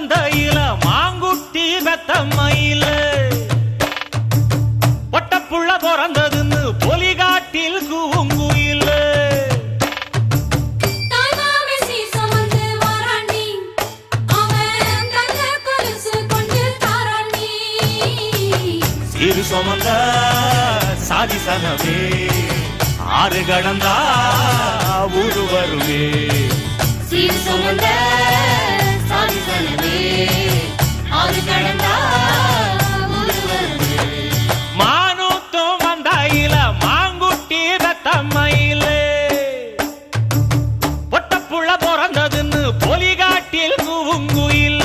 மந்தையில மாங்குட்டி வெத்தம்மையில பொட்டப்புள்ள பிறந்ததுன்னு பொலிகாட்டில் கூங்குயில இரு சுமந்த சாதி சனவே ஆறு கடந்தா ஊரு வருவே சீர் சுமந்த சாதி சனவே ஆறு கடந்தா ஊரு வருவே மானூத்தும் மந்தாயில மாங்குட்டி ரத்தம்மையில பொட்டப்புள்ள பிறந்ததுன்னு பொலிகாட்டில் கூங்குயில